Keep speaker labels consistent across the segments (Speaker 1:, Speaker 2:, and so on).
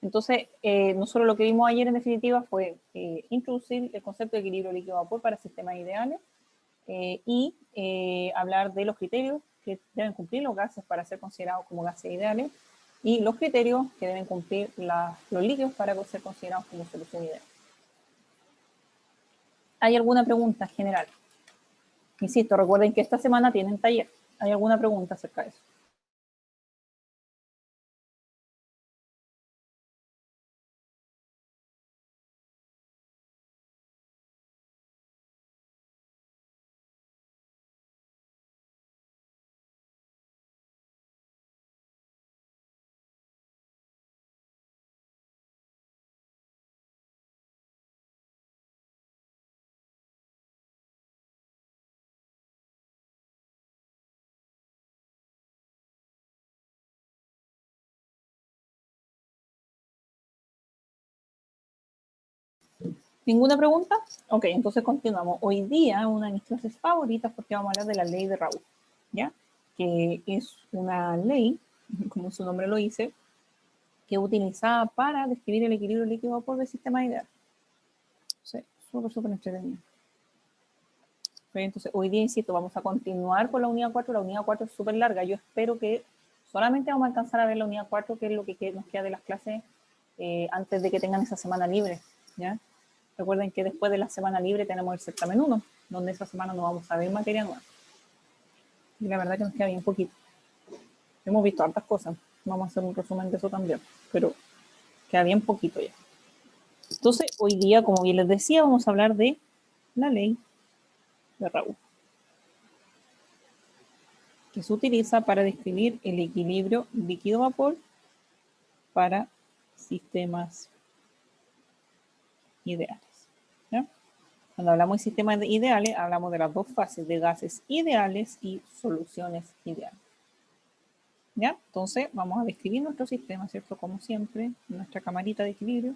Speaker 1: Entonces, nosotros lo que vimos ayer en definitiva fue introducir el concepto de equilibrio líquido-vapor para sistemas ideales y hablar de los criterios que deben cumplir los gases para ser considerados como gases ideales y los criterios que deben cumplir los líquidos para ser considerados como solución ideal. ¿Hay alguna pregunta general? Insisto, recuerden que esta semana tienen taller. ¿Hay alguna pregunta acerca de eso? ¿Ninguna pregunta? Ok, entonces continuamos. Hoy día, una de mis clases favoritas, porque vamos a hablar de la ley de Raoult, ¿ya? Que es una ley, como su nombre lo dice, que es utilizada para describir el equilibrio líquido-vapor del sistema ideal. Entonces, súper entretenido. Entonces, hoy día, insisto, vamos a continuar con la unidad 4. La unidad 4 es súper larga. Yo espero que solamente vamos a alcanzar a ver la unidad 4, que es lo que nos queda de las clases antes de que tengan esa semana libre, ¿ya? Recuerden que después de la semana libre tenemos el certamen 1, donde esa semana no vamos a ver materia nueva. Y la verdad que nos queda bien poquito. Hemos visto hartas cosas. Vamos a hacer un resumen de eso también, pero queda bien poquito ya. Entonces, hoy día, como bien les decía, vamos a hablar de la ley de Raoult, que se utiliza para describir el equilibrio líquido-vapor para sistemas ideales, ¿ya? Cuando hablamos de sistemas ideales, hablamos de las dos fases de gases ideales y soluciones ideales, ¿ya? Entonces, vamos a describir nuestro sistema, ¿cierto? Como siempre, nuestra camarita de equilibrio.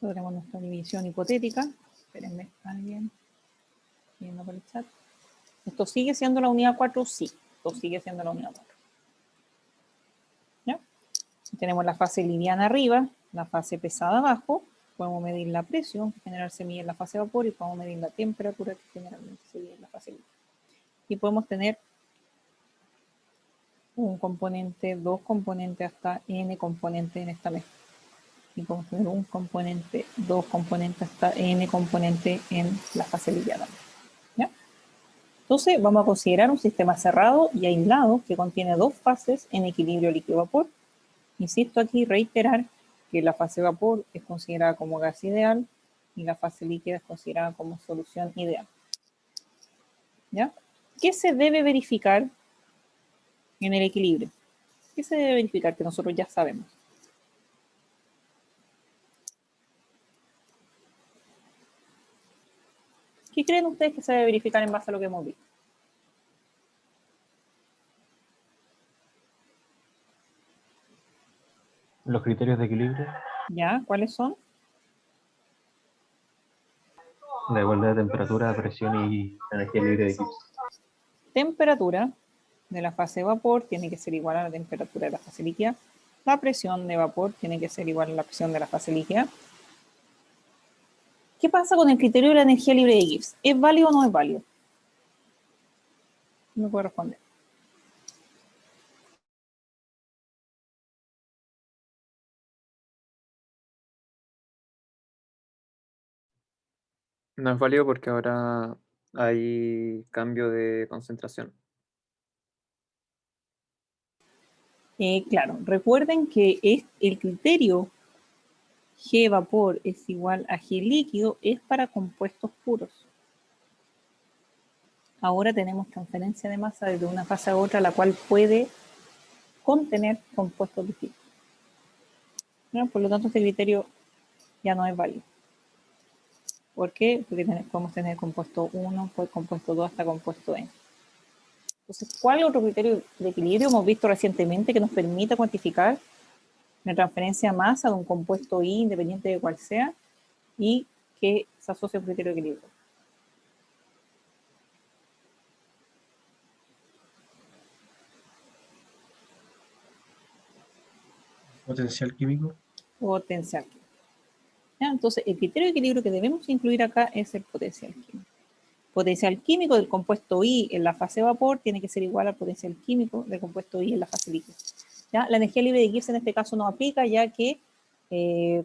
Speaker 1: Tenemos nuestra división hipotética. Espérenme, alguien viendo por el chat. ¿Esto sigue siendo la unidad 4? Sí, esto sigue siendo la unidad 4. ¿Ya? Tenemos la fase liviana arriba, la fase pesada abajo. Podemos medir la presión, que generalmente se mide en la fase de vapor, y podemos medir la temperatura, que generalmente se mide en la fase liviana. Y podemos tener un componente, dos componentes, hasta n componentes en esta mezcla. Y podemos tener un componente, dos componentes, hasta n componentes en la fase liviana. ¿Ya? Entonces vamos a considerar un sistema cerrado y aislado que contiene dos fases en equilibrio líquido-vapor. Insisto aquí, reiterar que la fase vapor es considerada como gas ideal y la fase líquida es considerada como solución ideal. ¿Ya? ¿Qué se debe verificar en el equilibrio? ¿Qué se debe verificar? Que nosotros ya sabemos. ¿Qué creen ustedes que se debe verificar en base a lo que hemos visto?
Speaker 2: Los criterios de equilibrio.
Speaker 1: ¿Ya? ¿Cuáles son?
Speaker 2: La igualdad de temperatura, presión y energía libre de Gibbs.
Speaker 1: Temperatura de la fase de vapor tiene que ser igual a la temperatura de la fase líquida. La presión de vapor tiene que ser igual a la presión de la fase líquida. ¿Qué pasa con el criterio de la energía libre de Gibbs? ¿Es válido o no es válido? No me puede responder.
Speaker 3: No es válido porque ahora hay cambio de concentración.
Speaker 1: Claro, recuerden que el criterio G vapor es igual a G líquido es para compuestos puros. Ahora tenemos transferencia de masa desde una fase a otra, la cual puede contener compuestos distintos. ¿No? Por lo tanto, este criterio ya no es válido. ¿Por qué? Porque podemos tener compuesto 1, pues compuesto 2 hasta compuesto n. Entonces, ¿cuál otro criterio de equilibrio hemos visto recientemente que nos permita cuantificar la transferencia de masa de un compuesto I, independiente de cuál sea, y que se asocia a un criterio de equilibrio?
Speaker 4: Potencial químico.
Speaker 1: Potencial químico. ¿Ya? Entonces, el criterio de equilibrio que debemos incluir acá es el potencial químico. Potencial químico del compuesto I en la fase vapor tiene que ser igual al potencial químico del compuesto I en la fase líquida. ¿Ya? La energía libre de Gibbs en este caso no aplica, ya que,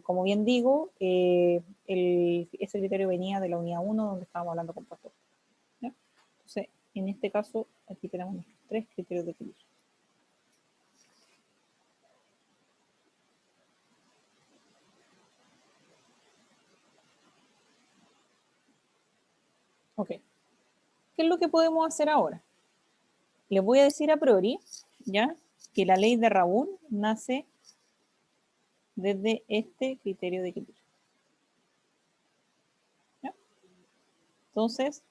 Speaker 1: como bien digo, ese criterio venía de la unidad 1, donde estábamos hablando de compuestos. ¿Ya? Entonces, en este caso, aquí tenemos nuestros 3 criterios de equilibrio. Ok. ¿Qué es lo que podemos hacer ahora? Les voy a decir a priori, ¿ya?, que la ley de Raoult nace desde este criterio de equilibrio. ¿Ya? Entonces,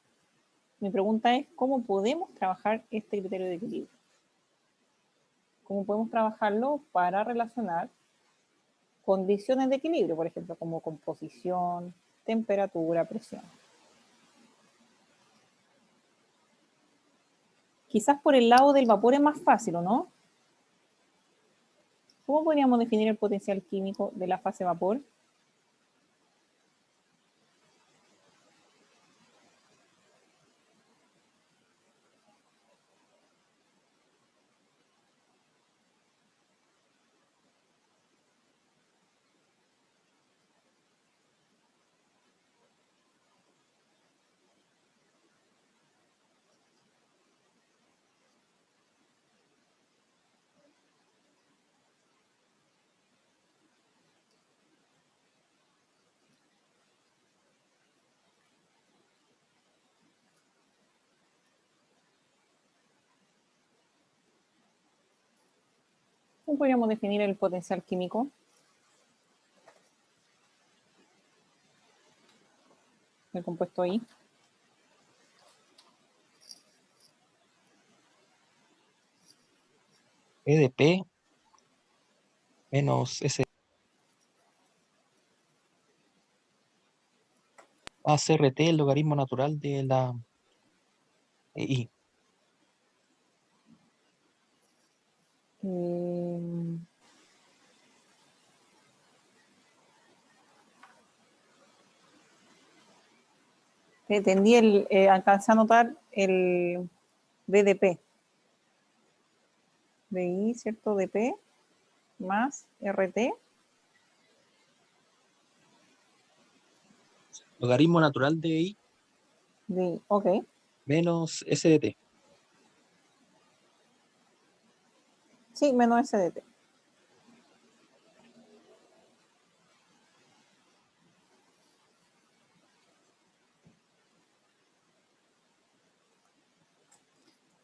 Speaker 1: mi pregunta es, ¿cómo podemos trabajar este criterio de equilibrio? ¿Cómo podemos trabajarlo para relacionar condiciones de equilibrio, por ejemplo, como composición, temperatura, presión? Quizás por el lado del vapor es más fácil, ¿o no? ¿Cómo podríamos definir el potencial químico de la fase vapor? ¿Cómo podríamos definir el potencial químico del compuesto I?
Speaker 5: E de P menos S a CRT, el logaritmo natural de la I.
Speaker 1: Entendí, alcancé a notar el BDP. DI, ¿cierto? DP más RT.
Speaker 5: Logaritmo natural de I
Speaker 1: DI, ok.
Speaker 5: menos S de T.
Speaker 1: Sí, menos SDT.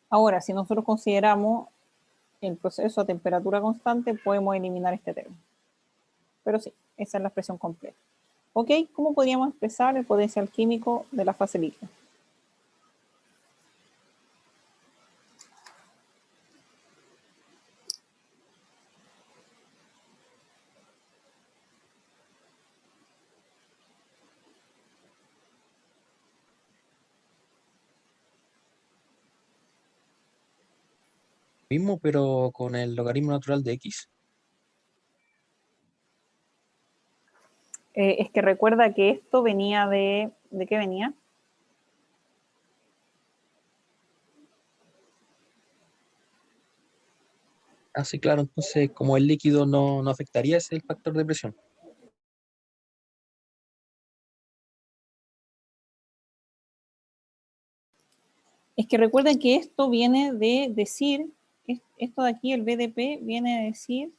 Speaker 1: Ahora, si nosotros consideramos el proceso a temperatura constante, podemos eliminar este término. Pero sí, esa es la expresión completa. Ok, ¿cómo podríamos expresar el potencial químico de la fase líquida?
Speaker 5: Mismo, pero con el logaritmo natural de X.
Speaker 1: Es que recuerda que esto venía ¿de qué venía?
Speaker 5: Ah, sí, claro. Entonces, como el líquido no afectaría, ese es el factor de presión.
Speaker 1: Es que recuerden que esto viene de decir, esto de aquí, el BDP, viene a decir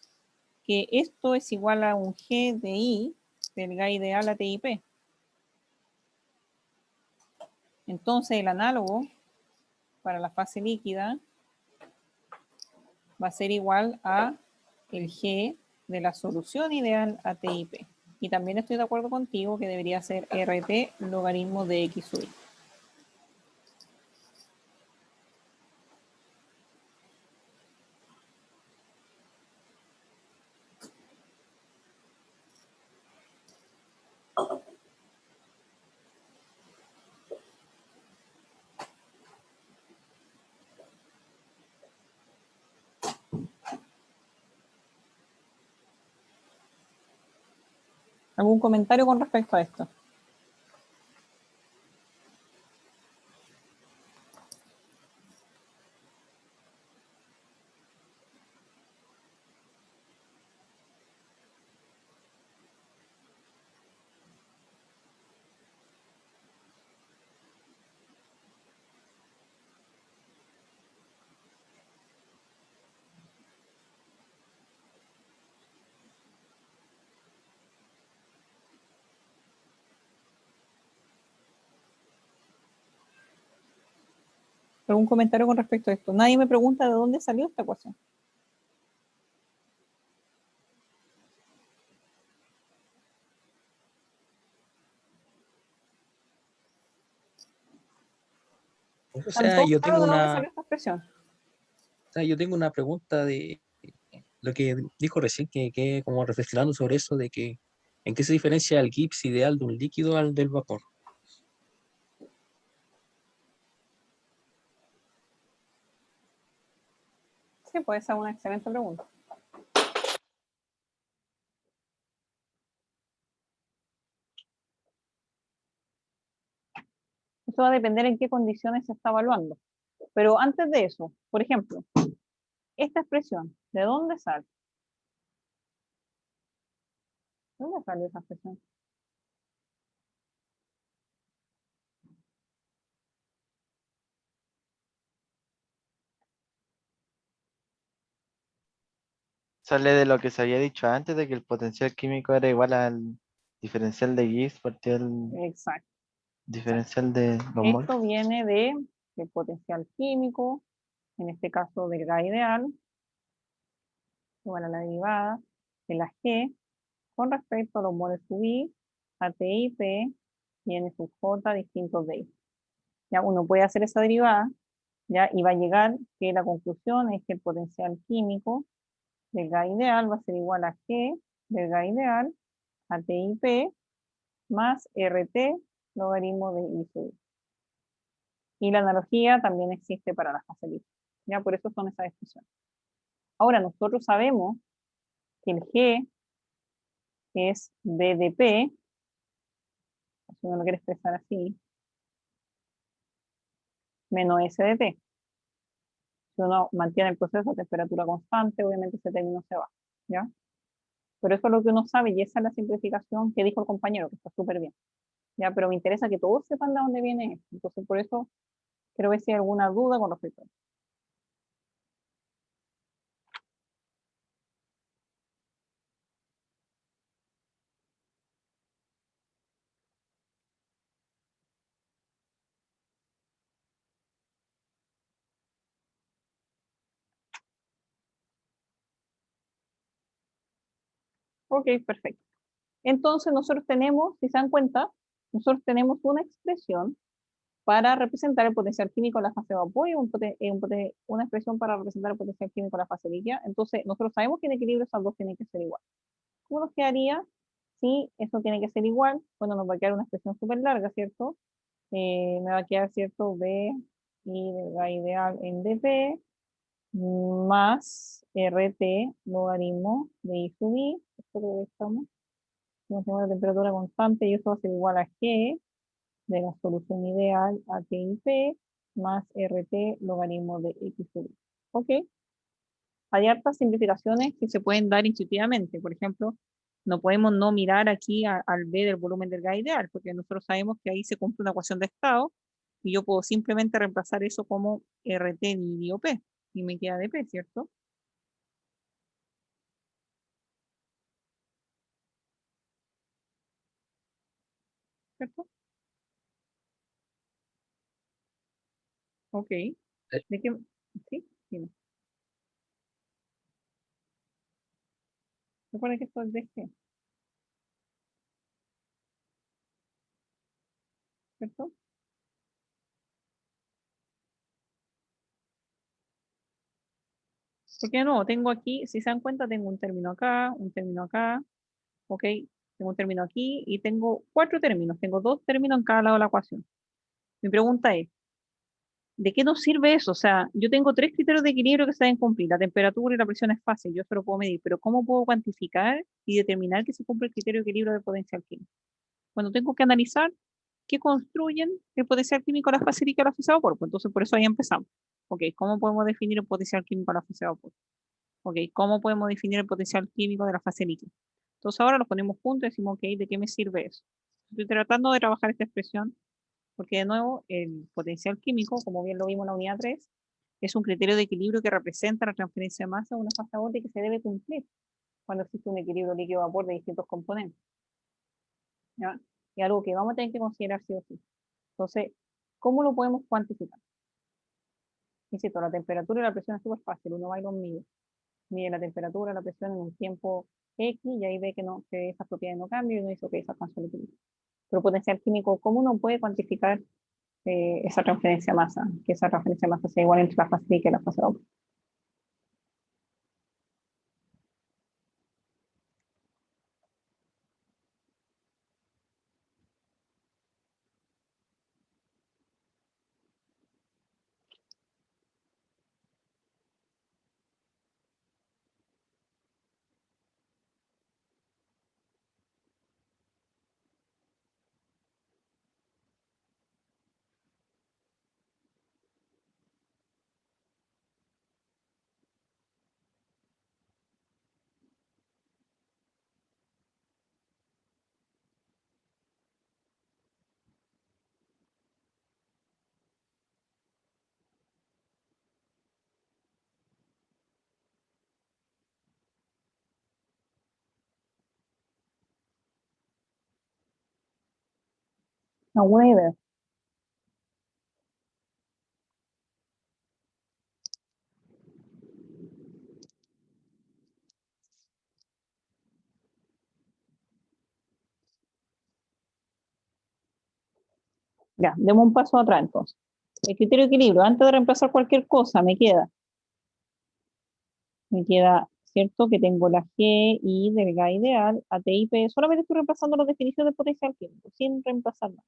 Speaker 1: que esto es igual a un G de I del gas ideal a TIP. Entonces el análogo para la fase líquida va a ser igual a el G de la solución ideal a TIP. Y también estoy de acuerdo contigo que debería ser RT logaritmo de X sub I. ¿Algún comentario con respecto a esto? ¿Algún comentario con respecto a esto? Nadie me pregunta de dónde salió esta ecuación.
Speaker 5: O
Speaker 1: ¿Están
Speaker 5: sea,
Speaker 1: todos
Speaker 5: yo
Speaker 1: claros
Speaker 5: tengo
Speaker 1: de dónde
Speaker 5: una,
Speaker 1: salió esta expresión?
Speaker 5: o sea, yo tengo una pregunta de lo que dijo recién, que como reflexionando sobre eso, de que en qué se diferencia el Gibbs ideal de un líquido al del vapor.
Speaker 1: Sí, pues esa es una excelente pregunta. Esto va a depender en qué condiciones se está evaluando. Pero antes de eso, por ejemplo, esta expresión, ¿de dónde sale? ¿De dónde sale esa expresión?
Speaker 6: Sale de lo que se había dicho antes, de que el potencial químico era igual al diferencial de Gibbs partido del
Speaker 1: Exacto.
Speaker 6: diferencial de los moles.
Speaker 1: Esto viene del potencial químico, en este caso del gas ideal, igual a la derivada de la G, con respecto a los moles sub I, AT y P, y N sub J distintos de I. Ya uno puede hacer esa derivada, ya, y va a llegar que la conclusión es que el potencial químico del gas ideal va a ser igual a G del gas ideal, a TIP, más RT, logaritmo de I sub I. Y la analogía también existe para la fase líquida. Ya, por eso son esas expresiones. Ahora, nosotros sabemos que el G es DDP, si uno lo quiere expresar así, menos SDT. Si uno mantiene el proceso a temperatura constante, obviamente ese término se va, ¿ya? Pero eso es lo que uno sabe y esa es la simplificación que dijo el compañero, que está súper bien, ¿ya? Pero me interesa que todos sepan de dónde viene esto. Entonces, por eso quiero ver si hay alguna duda con respecto a esto. Ok, perfecto. Entonces, nosotros tenemos, si se dan cuenta, nosotros tenemos una expresión para representar el potencial químico en la fase de vapor y una expresión para representar el potencial químico en la fase líquida. Entonces, nosotros sabemos que en equilibrio esas dos tienen que ser iguales. ¿Cómo nos quedaría si eso tiene que ser igual? Bueno, nos va a quedar una expresión súper larga, ¿cierto? Me va a quedar, ¿cierto? B y de la ideal en dp más RT logaritmo de I sub I. Esto lo estamos. Tenemos la temperatura constante y eso va a ser igual a G de la solución ideal a TIP más RT logaritmo de X sub I. ¿Ok? Hay hartas simplificaciones que se pueden dar intuitivamente. Por ejemplo, no podemos no mirar aquí al B del volumen del gas ideal, porque nosotros sabemos que ahí se cumple una ecuación de estado y yo puedo simplemente reemplazar eso como RT dividido P y me queda de P, ¿cierto? ¿Cierto? Ok. ¿De qué? ¿Sí? Dime. Recuerda que esto es de G, ¿cierto? Porque no, tengo aquí, si se dan cuenta, tengo un término acá, ¿ok? Tengo un término aquí y tengo 4 términos. Tengo 2 términos en cada lado de la ecuación. Mi pregunta es, ¿de qué nos sirve eso? O sea, yo tengo 3 criterios de equilibrio que se deben cumplir. La temperatura y la presión es fácil, yo eso lo puedo medir, pero ¿cómo puedo cuantificar y determinar que se cumple el criterio de equilibrio del potencial químico? Cuando tengo que analizar qué construyen el potencial químico a la fase líquida y a la fase de vapor. Pues entonces, por eso ahí empezamos. Ok, ¿cómo podemos definir el potencial químico a la fase de vapor? Ok, ¿cómo podemos definir el potencial químico de la fase líquida? Entonces ahora los ponemos juntos y decimos, ok, ¿de qué me sirve eso? Estoy tratando de trabajar esta expresión porque de nuevo el potencial químico, como bien lo vimos en la unidad 3, es un criterio de equilibrio que representa la transferencia de masa de una fase a otra y que se debe cumplir cuando existe un equilibrio líquido-vapor de distintos componentes. ¿Ya? Y algo que vamos a tener que considerar sí o sí. Entonces, ¿cómo lo podemos cuantificar? Insisto, la temperatura y la presión es súper fácil, uno va y lo mide. Mide la temperatura, la presión en un tiempo X y ahí ve que, no, que esas propiedades no cambian y uno dice, ok, esa alcanzó el equilibrio. Pero potencial químico, ¿cómo uno puede cuantificar esa transferencia de masa? Que esa transferencia de masa sea igual entre la fase líquida y la fase vapor. No, Weber. Ya, demos un paso atrás entonces. El criterio de equilibrio, antes de reemplazar cualquier cosa, ¿cierto? Que tengo la G, I del gas ideal, A, T, I, P. Solamente estoy reemplazando las definiciones de potencial químico, sin reemplazar nada.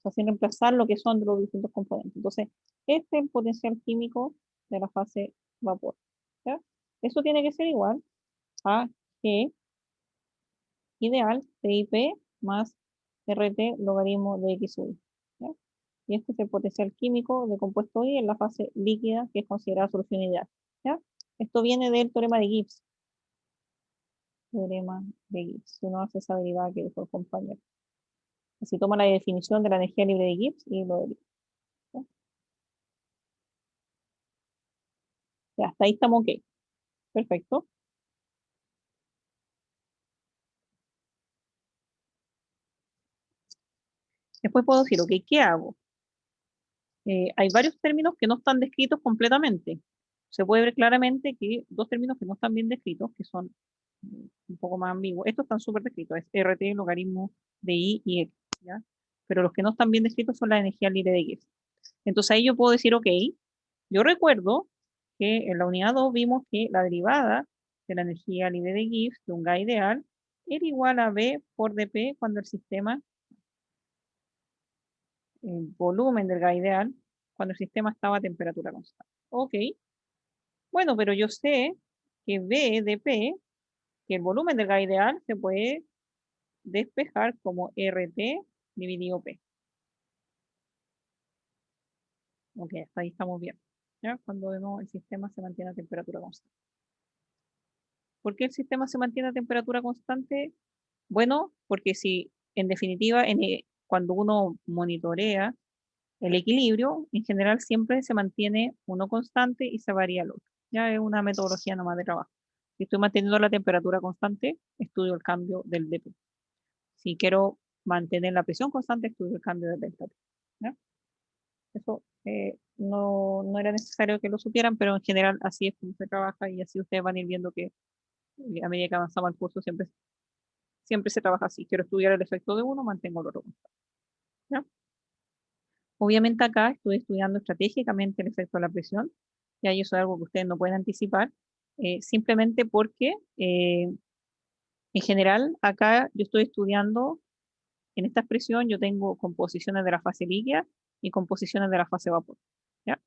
Speaker 1: O sea, sin reemplazar lo que son de los distintos componentes. Entonces, este es el potencial químico de la fase vapor. ¿Ya? Eso tiene que ser igual a G ideal, TIP, más RT logaritmo de X sub I. ¿Ya? Y este es el potencial químico de compuesto I en la fase líquida, que es considerada solución ideal. ¿Ya? Esto viene del teorema de Gibbs. Teorema de Gibbs. Si uno hace esa derivada que dijo el compañero. Así toma la definición de la energía libre de Gibbs y lo deriva. ¿Ya? Ya, hasta ahí estamos ok. Perfecto. Después puedo decir, ok, ¿qué hago? Hay varios términos que no están descritos completamente. Se puede ver claramente que dos términos que no están bien descritos, que son un poco más ambiguos, estos están súper descritos, es RT, logaritmo de I y X, ¿ya? Pero los que no están bien descritos son la energía libre de Gibbs. Entonces ahí yo puedo decir, ok, yo recuerdo que en la unidad 2 vimos que la derivada de la energía libre de Gibbs de un gas ideal era igual a B por dP cuando el sistema, el volumen del gas ideal, cuando el sistema estaba a temperatura constante. Ok, bueno, pero yo sé que B dP, que el volumen del gas ideal se puede despejar como RT dividido P. Ok, hasta ahí estamos bien. ¿Ya? Cuando de nuevo el sistema se mantiene a temperatura constante. ¿Por qué el sistema se mantiene a temperatura constante? Bueno, porque si en definitiva cuando uno monitorea el equilibrio, en general siempre se mantiene uno constante y se varía el otro. Ya es una metodología nomás de trabajo. Si estoy manteniendo la temperatura constante, estudio el cambio del dP. Si quiero mantener la presión constante, estudio el cambio del delta T. ¿Ya? Eso no era necesario que lo supieran, pero en general así es como se trabaja y así ustedes van a ir viendo que a medida que avanzamos el curso siempre se trabaja así. Quiero estudiar el efecto de uno, mantengo el otro constante. ¿Ya? Obviamente acá estoy estudiando estratégicamente el efecto de la presión, y ahí eso es algo que ustedes no pueden anticipar, simplemente porque en general acá yo estoy estudiando, en esta expresión yo tengo composiciones de la fase líquida y composiciones de la fase vapor. ¿Ya?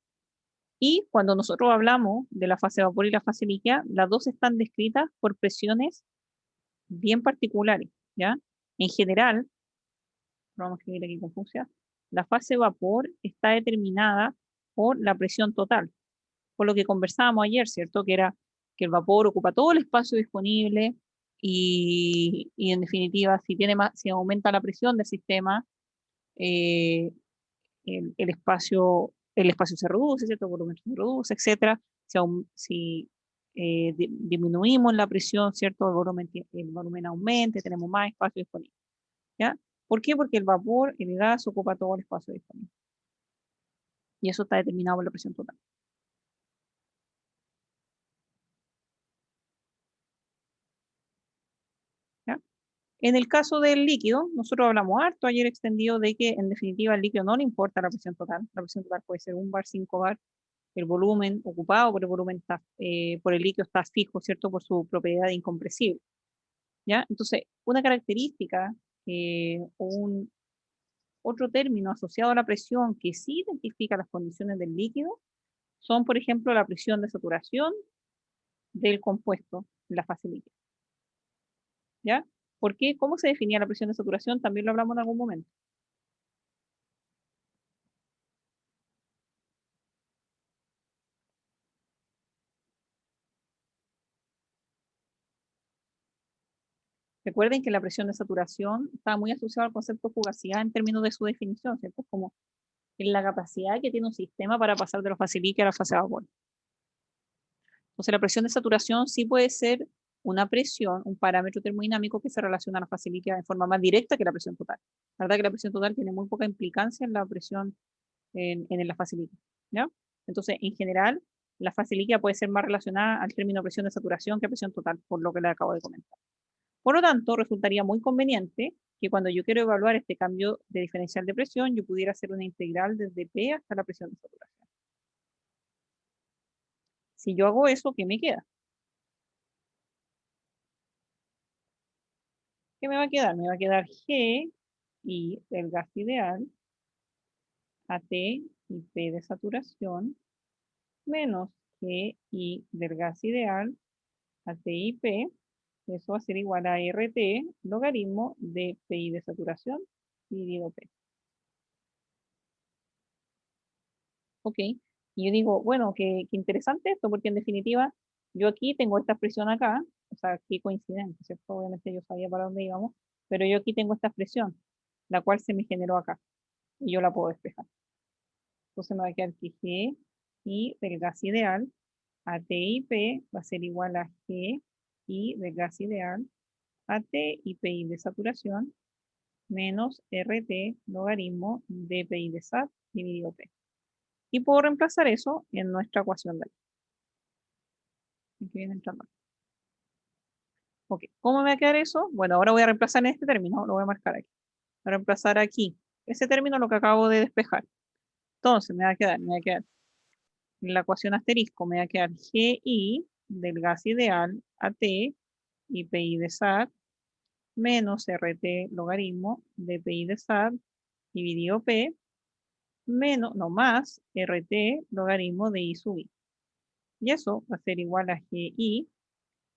Speaker 1: Y cuando nosotros hablamos de la fase vapor y la fase líquida, las dos están descritas por presiones bien particulares. ¿Ya? En general, vamos a escribir aquí con fucsia, la fase vapor está determinada por la presión total, por lo que conversábamos ayer, ¿cierto? Que era que el vapor ocupa todo el espacio disponible y en definitiva, si aumenta la presión del sistema, el espacio se reduce, ¿cierto? El volumen se reduce, etc. Si disminuimos la presión, ¿cierto? El volumen aumenta, tenemos más espacio disponible. ¿Ya? ¿Por qué? Porque el vapor, el gas, ocupa todo el espacio disponible. Y eso está determinado por la presión total. ¿Ya? En el caso del líquido, nosotros hablamos harto ayer extendido de que en definitiva al líquido no le importa la presión total. La presión total puede ser 1 bar, 5 bar. El volumen ocupado por el volumen por el líquido está fijo, ¿cierto? Por su propiedad de incompresible. ¿Ya? Entonces, una característica o otro término asociado a la presión que sí identifica las condiciones del líquido son, por ejemplo, la presión de saturación del compuesto en la fase líquida. ¿Ya? ¿Por qué? ¿Cómo se definía la presión de saturación? También lo hablamos en algún momento. Recuerden que la presión de saturación está muy asociada al concepto de fugacidad en términos de su definición, ¿cierto? Es como la capacidad que tiene un sistema para pasar de la fase líquida a la fase de vapor. Entonces, la presión de saturación sí puede ser una presión, un parámetro termodinámico que se relaciona a la fase líquida de forma más directa que la presión total. La verdad que la presión total tiene muy poca implicancia en la presión en la fase líquida. ¿Ya? Entonces, en general, la fase líquida puede ser más relacionada al término presión de saturación que presión total, por lo que le acabo de comentar. Por lo tanto, resultaría muy conveniente que cuando yo quiero evaluar este cambio de diferencial de presión, yo pudiera hacer una integral desde P hasta la presión de saturación. Si yo hago eso, ¿qué me queda? ¿Qué me va a quedar? Me va a quedar G y del gas ideal a T y P de saturación menos G y del gas ideal a T y P. Eso va a ser igual a RT logaritmo de PI de saturación dividido P. Ok, y yo digo, bueno, qué interesante esto, porque en definitiva, yo aquí tengo esta expresión acá, o sea, qué coincidente, ¿cierto? Obviamente yo sabía para dónde íbamos, pero yo aquí tengo esta expresión, la cual se me generó acá, y yo la puedo despejar. Entonces me va a quedar que G y del gas ideal a T y P va a ser igual a G y del gas ideal a T y PI de saturación menos RT logaritmo de PI de sat dividido P. Y puedo reemplazar eso en nuestra ecuación de aquí. Aquí viene entrando. Ok, ¿cómo me va a quedar eso? Bueno, ahora voy a reemplazar en este término, lo voy a marcar aquí. Voy a reemplazar aquí. Ese término lo que acabo de despejar. Entonces me va a quedar en la ecuación asterisco, me va a quedar GI del gas ideal a T y PI de sat menos RT logaritmo de PI de sat dividido P menos, no más, RT logaritmo de I sub I. Y eso va a ser igual a GI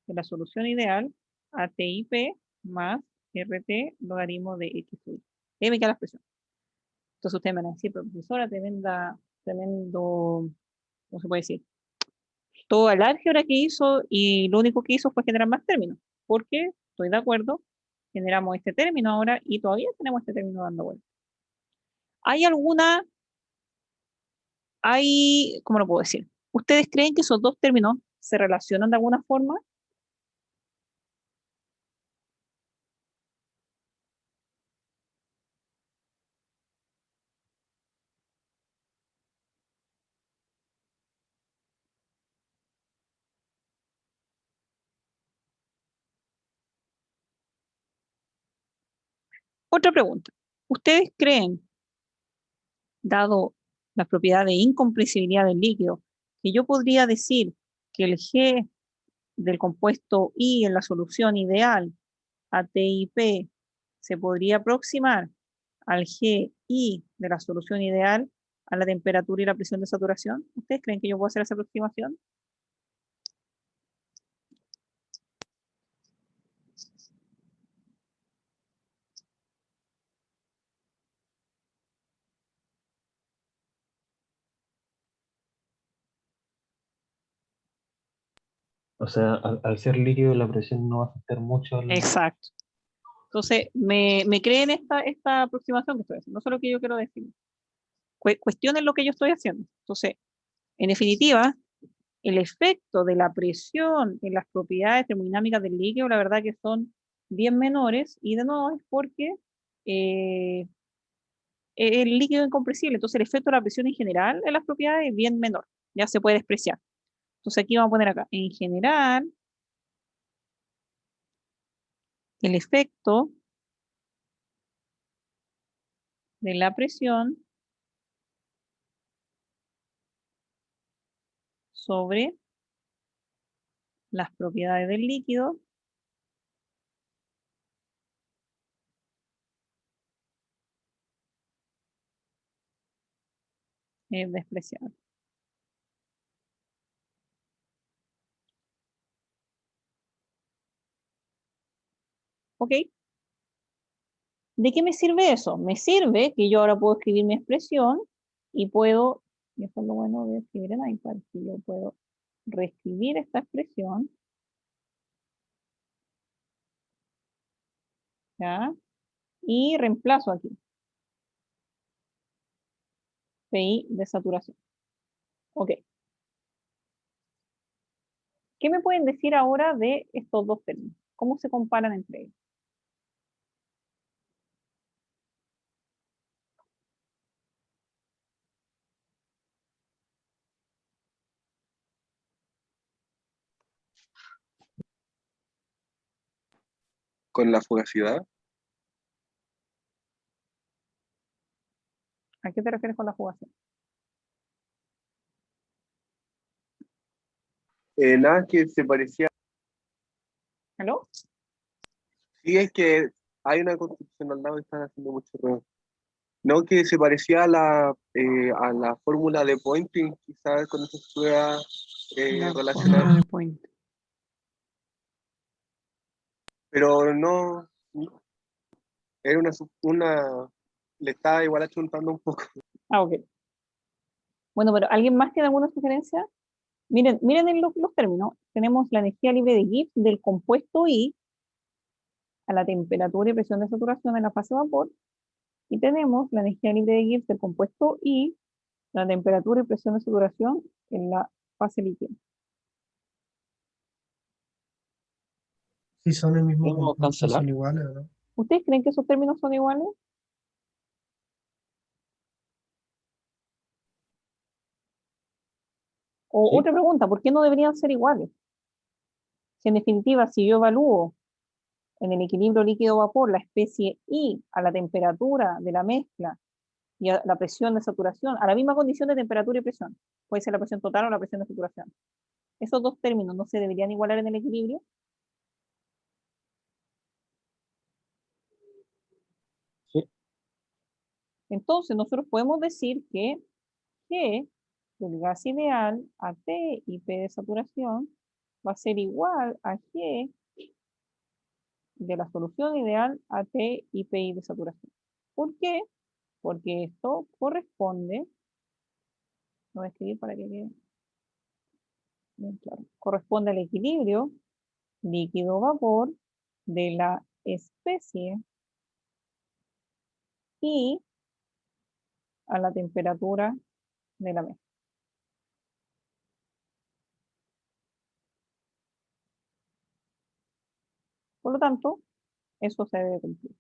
Speaker 1: de la solución ideal a TIP más RT logaritmo de X sub I. Ahí me queda la expresión. Entonces ustedes me van a decir, profesora, tremendo, ¿cómo se puede decir? Todo el álgebra que hizo y lo único que hizo fue generar más términos. Porque, estoy de acuerdo, generamos este término ahora y todavía tenemos este término dando vuelta. ¿Cómo lo puedo decir? ¿Ustedes creen que esos dos términos se relacionan de alguna forma? Otra pregunta. ¿Ustedes creen, dado la propiedad de incompresibilidad del líquido, que yo podría decir que el G del compuesto I en la solución ideal a TIP se podría aproximar al GI de la solución ideal a la temperatura y la presión de saturación. ¿Ustedes creen que yo puedo hacer esa aproximación?
Speaker 2: O sea, al ser líquido la presión no va a afectar mucho al...
Speaker 1: Exacto. Entonces, me creen esta aproximación que estoy haciendo. No sé lo que yo quiero decir. Cuestionen lo que yo estoy haciendo. Entonces, en definitiva, el efecto de la presión en las propiedades termodinámicas del líquido, la verdad que son bien menores, y de nuevo es porque el líquido es incompresible, entonces el efecto de la presión en general en las propiedades es bien menor, ya se puede despreciar. Entonces aquí vamos a poner acá, en general, el efecto de la presión sobre las propiedades del líquido es despreciable. ¿Ok? ¿De qué me sirve eso? Me sirve que yo ahora puedo escribir mi expresión y puedo, y eso es lo bueno de escribir en iPad, que yo puedo reescribir esta expresión, ¿ya? Y reemplazo aquí, PI de saturación. Ok. ¿Qué me pueden decir ahora de estos dos términos? ¿Cómo se comparan entre ellos?
Speaker 7: Con la fugacidad.
Speaker 1: ¿A qué te refieres con la fugación?
Speaker 7: Nada que se parecía.
Speaker 1: ¿Aló?
Speaker 7: Sí, es que hay una construcción al lado que están haciendo mucho ruido. No, que se parecía a la fórmula de Poynting, quizás con eso se pueda
Speaker 1: La
Speaker 7: relacionar,
Speaker 1: fórmula de Point.
Speaker 7: pero no, era le estaba igual achuntando un poco.
Speaker 1: Ah, ok. Bueno, pero ¿alguien más tiene alguna sugerencia? Miren en los términos. Tenemos la energía libre de Gibbs del compuesto I a la temperatura y presión de saturación en la fase vapor. Y tenemos la energía libre de Gibbs del compuesto I a la temperatura y presión de saturación en la fase líquida.
Speaker 4: Si son el mismo
Speaker 5: ¿Podemos
Speaker 4: compuesto,
Speaker 5: cancelar?
Speaker 4: son iguales, ¿no?
Speaker 1: ¿Ustedes creen que esos términos son iguales? O
Speaker 5: ¿Sí?
Speaker 1: otra pregunta, ¿por qué no deberían ser iguales? Si en definitiva, si yo evalúo en el equilibrio líquido-vapor la especie I a la temperatura de la mezcla y a la presión de saturación, a la misma condición de temperatura y presión, puede ser la presión total o la presión de saturación. Esos dos términos no se deberían igualar en el equilibrio.
Speaker 5: Sí.
Speaker 1: Entonces, nosotros podemos decir que G del gas ideal a T y P de saturación va a ser igual a G de la solución ideal a T y PI de saturación. ¿Por qué? Porque esto corresponde, lo voy a escribir para que quede bien claro, corresponde al equilibrio líquido-vapor de la especie y a la temperatura de la mezcla. Por lo tanto, eso se debe cumplir.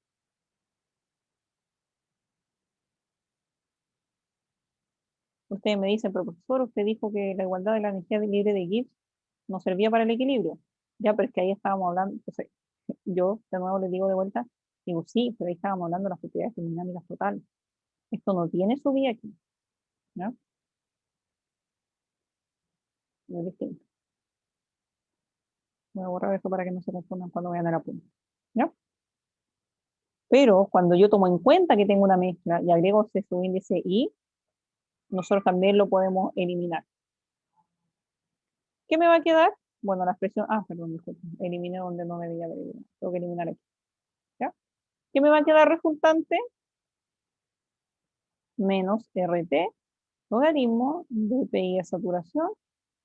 Speaker 1: Ustedes me dicen, pero profesor, usted dijo que la igualdad de la energía libre de Gibbs no servía para el equilibrio. Ya, pero es que ahí estábamos hablando, entonces, yo de nuevo les digo de vuelta, digo, sí, pero ahí estábamos hablando de las propiedades termodinámicas totales. Esto no tiene su vía aquí, ¿no? No es distinto. Voy a borrar esto para que no se confundan cuando vean el apunte, ¿ya? Pero cuando yo tomo en cuenta que tengo una mezcla y agrego ese subíndice I, nosotros también lo podemos eliminar. ¿Qué me va a quedar? Bueno, la expresión, perdón, disculpen, eliminé donde no debía haber eliminado. Tengo que eliminar aquí. ¿Ya? ¿Qué me va a quedar resultante? Menos RT, logaritmo de PI a saturación,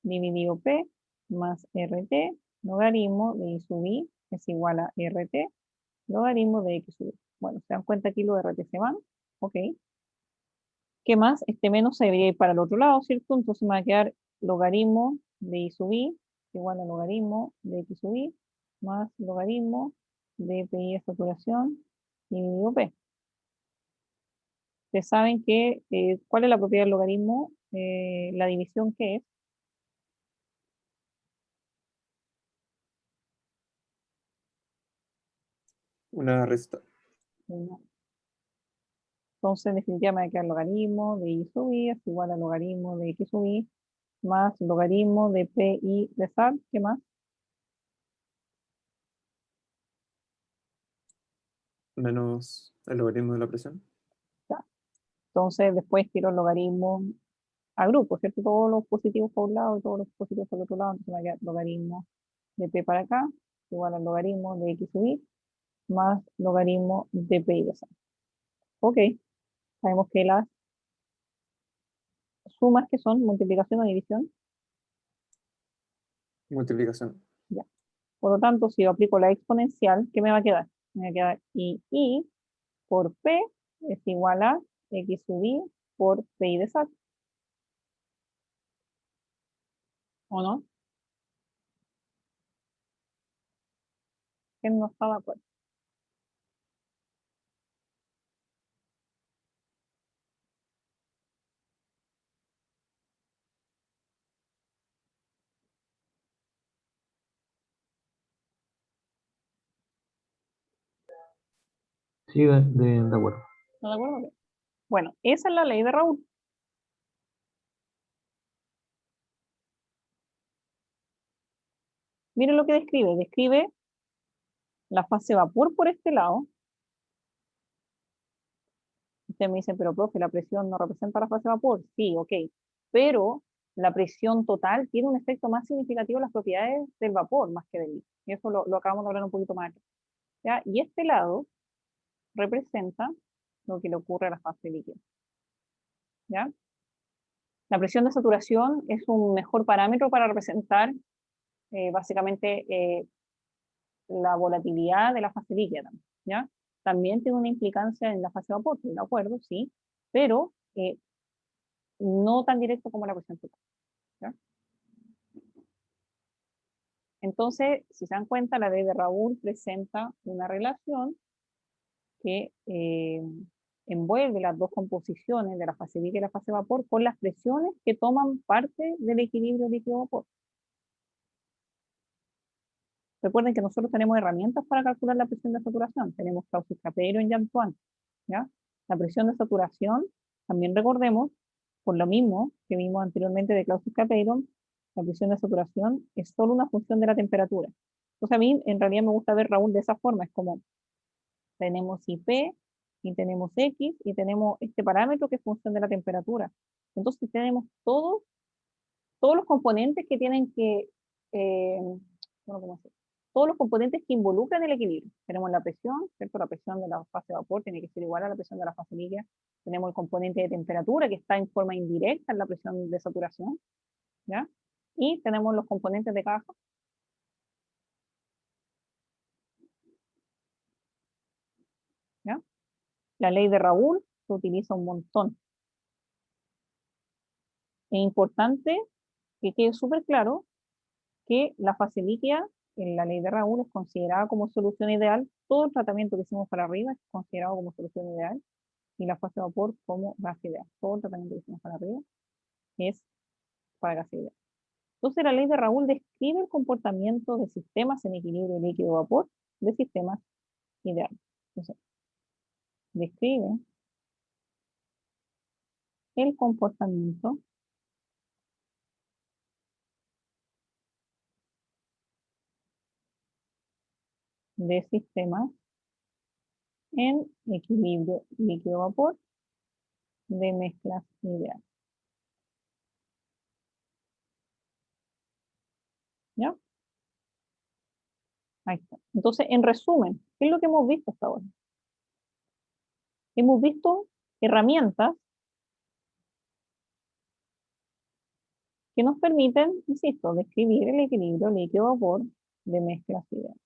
Speaker 1: dividido P, más RT, logaritmo de I sub I es igual a RT, logaritmo de X sub I. Bueno, se dan cuenta aquí los RT se van. Ok. ¿Qué más? Este menos se debería ir para el otro lado, ¿cierto? Entonces me va a quedar logaritmo de I sub I igual a logaritmo de X sub I más logaritmo de PI a saturación dividido P. Ustedes saben que, ¿cuál es la propiedad del logaritmo? La división, ¿qué es?
Speaker 3: Una resta.
Speaker 1: Uno. Entonces, en definitiva, me va a quedar logaritmo de I sub I es igual a logaritmo de X sub I más logaritmo de PI de SAT. ¿Qué más?
Speaker 3: Menos el logaritmo de la presión.
Speaker 1: Ya. Entonces, después tiro el logaritmo a grupo, ¿cierto? Todos los positivos por un lado y todos los positivos por el otro lado. Entonces, me va a quedar logaritmo de P para acá igual al logaritmo de X sub I más logaritmo de PI de SAT. Ok. Sabemos que las sumas que son multiplicación o división.
Speaker 3: Multiplicación.
Speaker 1: Ya. Por lo tanto, si yo aplico la exponencial, ¿qué me va a quedar? Me va a quedar I por P es igual a X sub I por PI de SAT. ¿O no? ¿Quién no está de acuerdo?
Speaker 2: Sí, de acuerdo.
Speaker 1: ¿No de acuerdo? Ok. Bueno, esa es la ley de Raúl. Miren lo que describe. Describe la fase vapor por este lado. Usted me dice, pero profe, la presión no representa la fase vapor. Sí, ok. Pero la presión total tiene un efecto más significativo en las propiedades del vapor más que del líquido. Y eso lo acabamos de hablar un poquito más acá. ¿Ya? Y este lado representa lo que le ocurre a la fase líquida. ¿Ya? La presión de saturación es un mejor parámetro para representar básicamente la volatilidad de la fase líquida. ¿Ya? También tiene una implicancia en la fase vapor, estoy de acuerdo, sí, pero no tan directo como la presión total. ¿Ya? Entonces, si se dan cuenta, la ley de Raoul presenta una relación que envuelve las dos composiciones de la fase líquida y la fase vapor con las presiones que toman parte del equilibrio líquido-vapor. Recuerden que nosotros tenemos herramientas para calcular la presión de saturación. Tenemos Clausius-Capeiron y Antoine. ¿Ya? La presión de saturación, también recordemos, por lo mismo que vimos anteriormente de Clausius-Capeiron, la presión de saturación es solo una función de la temperatura. Entonces a mí en realidad me gusta ver, Raúl, de esa forma. Es como tenemos IP y tenemos X y tenemos este parámetro que es función de la temperatura. Entonces tenemos todos los componentes que tienen que, bueno, ¿cómo se todos los componentes que involucran el equilibrio. Tenemos la presión, ¿cierto? La presión de la fase vapor tiene que ser igual a la presión de la fase líquida. Tenemos el componente de temperatura que está en forma indirecta en la presión de saturación, ¿ya? Y tenemos los componentes de cada fase. ¿Ya? La ley de Raoul se utiliza un montón. Es importante que quede súper claro que la fase líquida en la ley de Raoul es considerada como solución ideal. Todo el tratamiento que hicimos para arriba es considerado como solución ideal y la fase de vapor como gas ideal. Todo el tratamiento que hicimos para arriba es para gas ideal. Entonces la ley de Raoul describe el comportamiento de sistemas en equilibrio líquido-vapor de sistemas ideales. Entonces, describe el comportamiento de sistemas en equilibrio líquido-vapor de mezclas ideales. ¿Ya? Ahí está. Entonces, en resumen, ¿qué es lo que hemos visto hasta ahora? Hemos visto herramientas que nos permiten, insisto, describir el equilibrio líquido-vapor de mezclas ideales.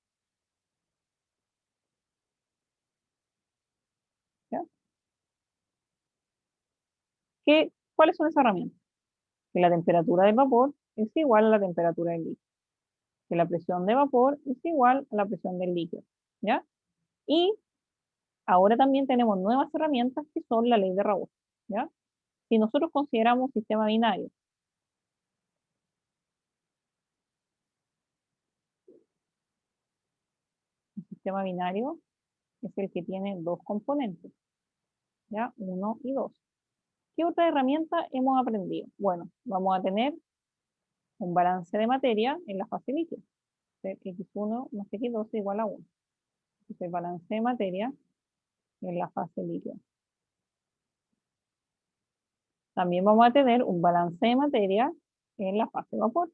Speaker 1: ¿Ya? ¿Cuáles son esas herramientas? Que la temperatura del vapor es igual a la temperatura del líquido. Que la presión de vapor es igual a la presión del líquido. ¿Ya? Y ahora también tenemos nuevas herramientas que son la ley de Raoult. ¿Ya? Si nosotros consideramos un sistema binario, el sistema binario es el que tiene dos componentes, ¿ya? 1 y 2. ¿Qué otra herramienta hemos aprendido? Bueno, vamos a tener un balance de materia en la fase líquida. X1 más X2 es igual a 1. Entonces, el balance de materia en la fase líquida. También vamos a tener un balance de materia en la fase vapor.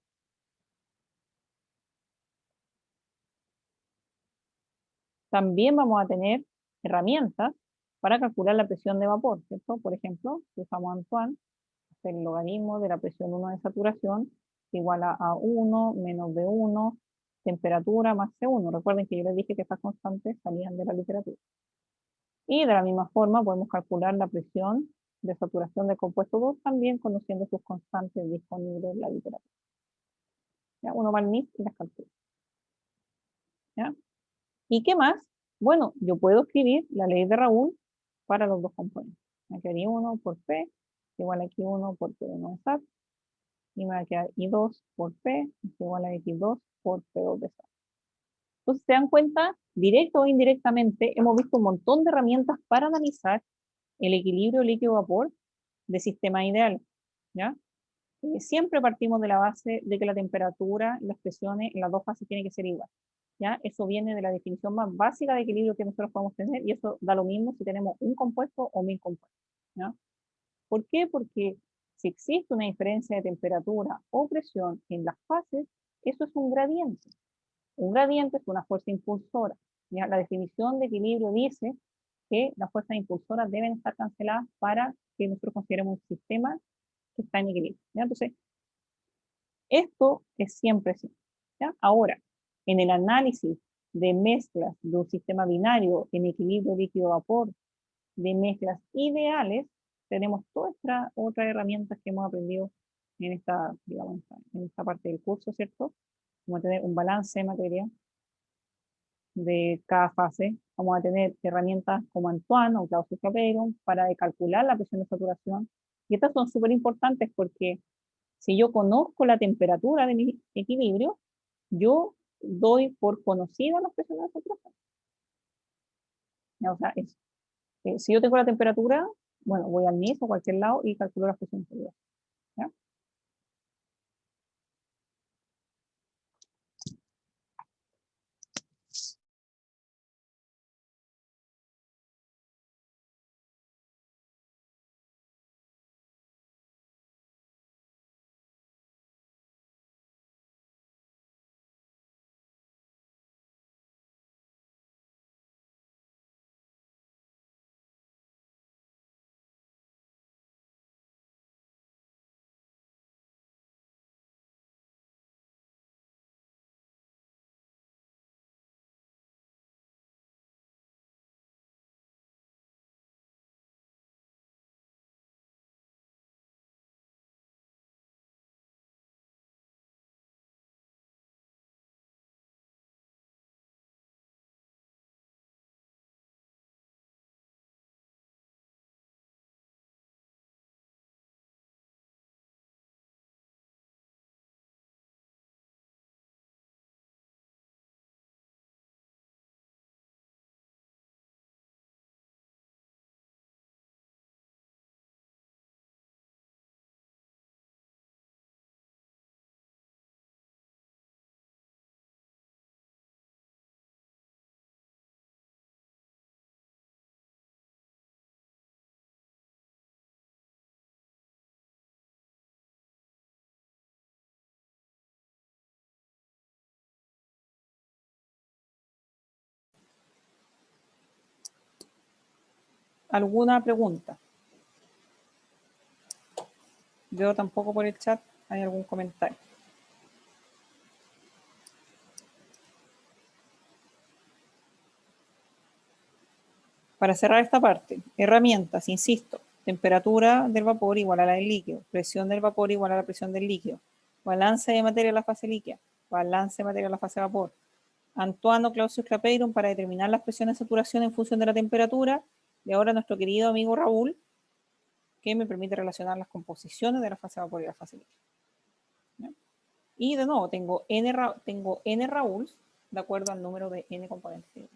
Speaker 1: También vamos a tener herramientas para calcular la presión de vapor, ¿cierto? Por ejemplo, si usamos Antoine, el logaritmo de la presión 1 de saturación igual a A1 menos B1, temperatura más C1. Recuerden que yo les dije que estas constantes salían de la literatura. Y de la misma forma podemos calcular la presión de saturación del compuesto 2 también conociendo sus constantes disponibles en la literatura. ¿Ya? Uno va al NIF y las calcula. ¿Ya? ¿Y qué más? Bueno, yo puedo escribir la ley de Raoult para los dos componentes. Aquí haría 1 por P, igual a aquí 1 por P1 de SAT, y me va a quedar I2 por P, es igual a X2 por P2 de SAT. Entonces, se dan cuenta, directo o indirectamente, hemos visto un montón de herramientas para analizar el equilibrio líquido-vapor de sistemas ideales. ¿Ya? Siempre partimos de la base de que la temperatura y las presiones en las dos fases tienen que ser iguales. ¿Ya? Eso viene de la definición más básica de equilibrio que nosotros podemos tener, y eso da lo mismo si tenemos un compuesto o 1000 compuestos. ¿Ya? ¿Por qué? Porque si existe una diferencia de temperatura o presión en las fases, eso es un gradiente. Un gradiente es una fuerza impulsora. ¿Ya? La definición de equilibrio dice que las fuerzas impulsoras deben estar canceladas para que nosotros consideremos un sistema que está en equilibrio. ¿Ya? Entonces, esto es siempre así. ¿Ya? Ahora, en el análisis de mezclas de un sistema binario en equilibrio líquido-vapor, de mezclas ideales, tenemos todas estas otras herramientas que hemos aprendido en esta, digamos, en esta parte del curso, ¿cierto? Vamos a tener un balance de materia de cada fase. Vamos a tener herramientas como Antoine o Clausius-Clapeyron para calcular la presión de saturación. Y estas son súper importantes porque si yo conozco la temperatura de mi equilibrio, yo doy por conocida las presiones de saturación. O sea, si yo tengo la temperatura, bueno, voy al NIS o cualquier lado y calculo las presiones de saturación. ¿Ya? alguna pregunta? Yo tampoco por el chat hay algún comentario. Para cerrar esta parte, herramientas, insisto, temperatura del vapor igual a la del líquido, presión del vapor igual a la presión del líquido, balance de materia a la fase líquida, balance de materia a la fase vapor. Antoine Clausius Clapeyron para determinar las presiones de saturación en función de la temperatura. Y ahora nuestro querido amigo Raúl, que me permite relacionar las composiciones de la fase vapor y la fase líquida. ¿Ya? Y de nuevo, tengo n Raúl de acuerdo al número de n componentes.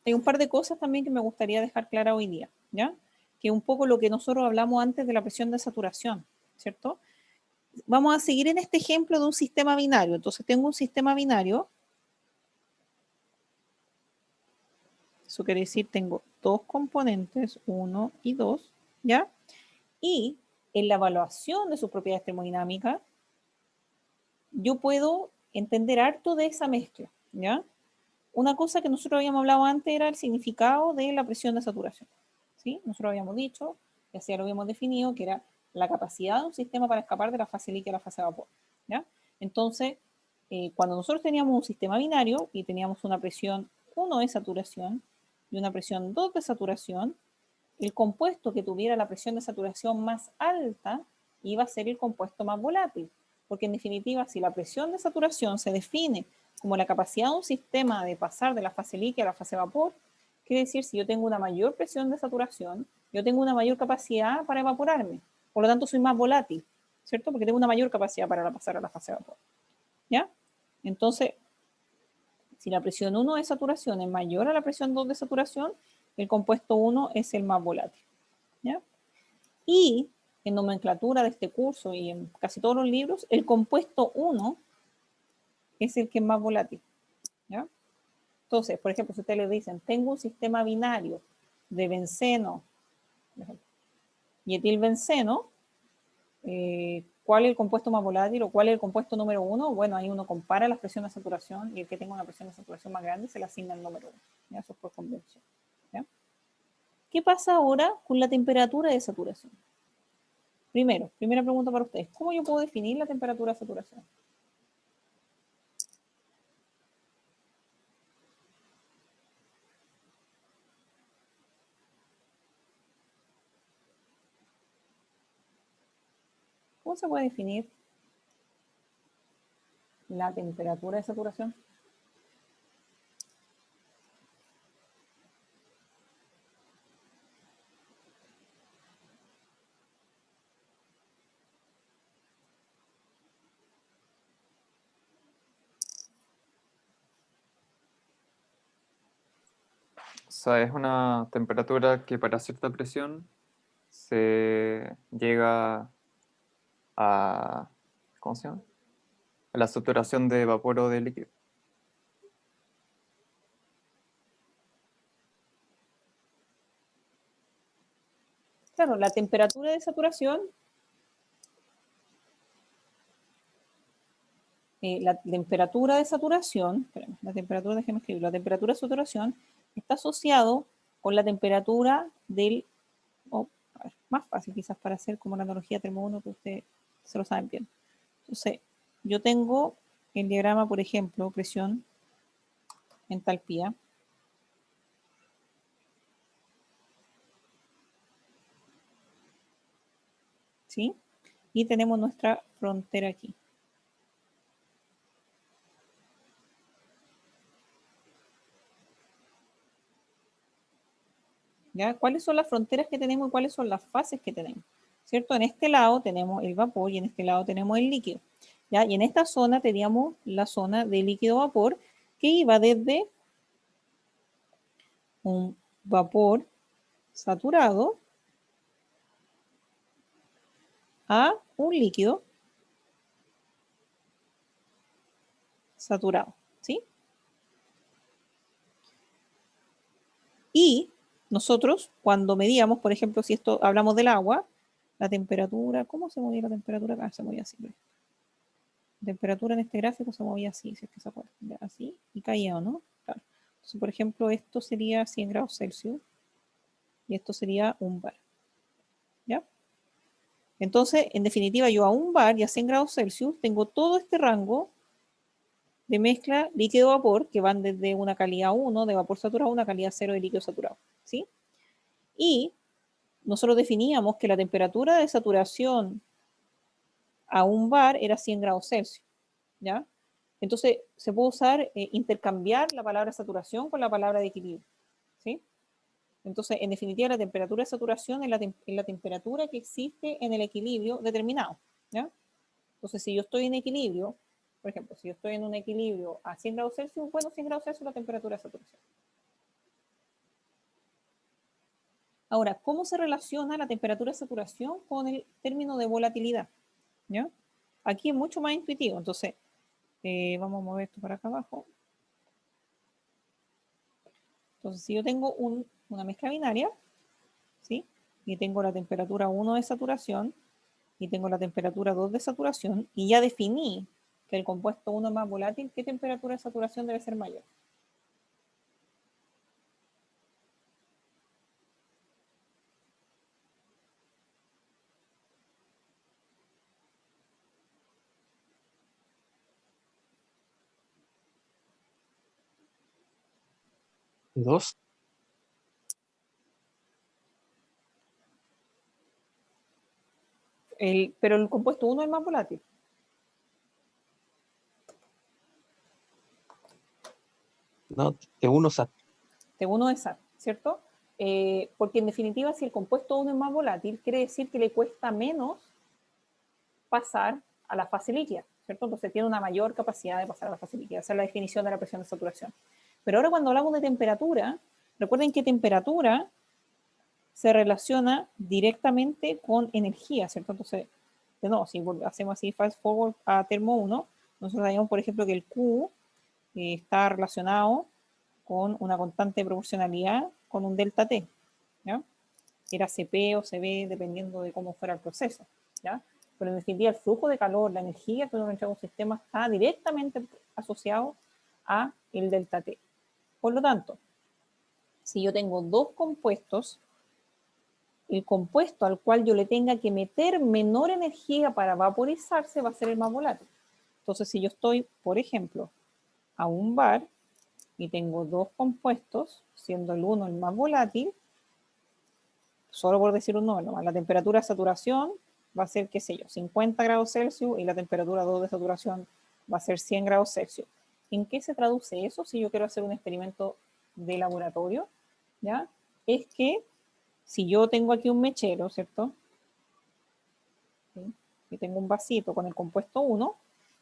Speaker 1: Hay un par de cosas también que me gustaría dejar clara hoy día, ¿ya? Que un poco lo que nosotros hablamos antes de la presión de saturación, ¿cierto? Vamos a seguir en este ejemplo de un sistema binario. Entonces tengo un sistema binario. Eso quiere decir tengo dos componentes, 1 y 2, ¿ya? Y en la evaluación de sus propiedades termodinámicas, yo puedo entender harto de esa mezcla, ¿ya? Una cosa que nosotros habíamos hablado antes era el significado de la presión de saturación, ¿sí? Nosotros habíamos dicho, y así lo habíamos definido, que era la capacidad de un sistema para escapar de la fase líquida a la fase de vapor, ¿ya? Entonces, cuando nosotros teníamos un sistema binario y teníamos una presión 1 de saturación y una presión 2 de saturación, el compuesto que tuviera la presión de saturación más alta iba a ser el compuesto más volátil, porque en definitiva, si la presión de saturación se define como la capacidad de un sistema de pasar de la fase líquida a la fase vapor, quiere decir, si yo tengo una mayor presión de saturación, yo tengo una mayor capacidad para evaporarme, por lo tanto soy más volátil, ¿cierto? Porque tengo una mayor capacidad para pasar a la fase vapor, ¿ya? Entonces, si la presión 1 de saturación es mayor a la presión 2 de saturación, el compuesto 1 es el más volátil, ¿ya? Y en nomenclatura de este curso y en casi todos los libros, el compuesto 1 es el que es más volátil, ¿ya? Entonces, por ejemplo, si ustedes le dicen, tengo un sistema binario de benceno y etilbenceno, ¿cuál es el compuesto más volátil o cuál es el compuesto número 1? Bueno, ahí uno compara las presiones de saturación y el que tenga una presión de saturación más grande se le asigna el número 1. ¿Ya? Eso es por convención. ¿Ya? ¿Qué pasa ahora con la temperatura de saturación? Primera pregunta para ustedes. ¿Cómo yo puedo definir la temperatura de saturación? ¿Cómo se puede definir la temperatura de saturación?
Speaker 3: O sea, es una temperatura que para cierta presión se llega a, ¿cómo se llama? A la saturación de vapor o de líquido.
Speaker 1: Claro, la temperatura de saturación, la temperatura de saturación, espérame, la temperatura, déjeme escribir, la temperatura de saturación está asociado con la temperatura del, a ver, más fácil quizás para hacer como la analogía termo-1 que ustedes se lo saben bien. Entonces, yo tengo el diagrama, por ejemplo, presión, entalpía. ¿Sí? Y tenemos nuestra frontera aquí. ¿Ya? ¿Cuáles son las fronteras que tenemos y cuáles son las fases que tenemos? ¿Cierto? En este lado tenemos el vapor y en este lado tenemos el líquido. ¿Ya? Y en esta zona teníamos la zona de líquido-vapor que iba desde un vapor saturado a un líquido saturado, ¿sí? Y nosotros, cuando medíamos, por ejemplo, si esto hablamos del agua, la temperatura, ¿cómo se movía la temperatura? Ah, se movía así. La temperatura en este gráfico se movía así, si es que se acuerdan, así, y caía, ¿no? Claro. Entonces, por ejemplo, esto sería 100 grados Celsius y esto sería un bar. ¿Ya? Entonces, en definitiva, yo a un bar y a 100 grados Celsius tengo todo este rango de mezcla líquido-vapor que van desde una calidad 1 de vapor saturado a una calidad 0 de líquido saturado. ¿Sí? Y nosotros definíamos que la temperatura de saturación a un bar era 100 grados Celsius. ¿Ya? Entonces, se puede usar, intercambiar la palabra saturación con la palabra de equilibrio. ¿Sí? Entonces, en definitiva, la temperatura de saturación es la temperatura que existe en el equilibrio determinado. ¿Ya? Entonces, si yo estoy en equilibrio, por ejemplo, si yo estoy en un equilibrio a 100 grados Celsius, bueno, 100 grados Celsius es la temperatura de saturación. Ahora, ¿cómo se relaciona la temperatura de saturación con el término de volatilidad? ¿Ya? Aquí es mucho más intuitivo. Entonces, vamos a mover esto para acá abajo. Entonces, si yo tengo una mezcla binaria, ¿sí? Y tengo la temperatura 1 de saturación y tengo la temperatura 2 de saturación y ya definí que el compuesto 1 es más volátil, ¿qué temperatura de saturación debe ser mayor?
Speaker 5: ¿2?
Speaker 1: Pero el compuesto 1 es más volátil.
Speaker 5: No, de 1
Speaker 1: De 1 es SAT, ¿cierto? Porque en definitiva, si el compuesto 1 es más volátil, quiere decir que le cuesta menos pasar a la fase líquida, ¿cierto? Entonces tiene una mayor capacidad de pasar a la fase líquida. Esa es la definición de la presión de saturación. Pero ahora cuando hablamos de temperatura, recuerden que temperatura se relaciona directamente con energía, ¿cierto? Entonces, de nuevo, si hacemos así fast forward a termo 1, nosotros sabemos, por ejemplo, que el Q está relacionado con una constante de proporcionalidad con un delta T, ¿ya? Era CP o CB dependiendo de cómo fuera el proceso, ¿ya? Pero en definitiva el flujo de calor, la energía que uno entrega a un sistema está directamente asociado a el delta T. Por lo tanto, si yo tengo dos compuestos, el compuesto al cual yo le tenga que meter menor energía para vaporizarse va a ser el más volátil. Entonces, si yo estoy, por ejemplo, a un bar y tengo dos compuestos, siendo el uno el más volátil, solo por decir un número, la temperatura de saturación va a ser, qué sé yo, 50 grados Celsius y la temperatura 2 de saturación va a ser 100 grados Celsius. ¿En qué se traduce eso si yo quiero hacer un experimento de laboratorio? ¿Ya? Es que si yo tengo aquí un mechero, ¿cierto? ¿Sí? Y tengo un vasito con el compuesto 1,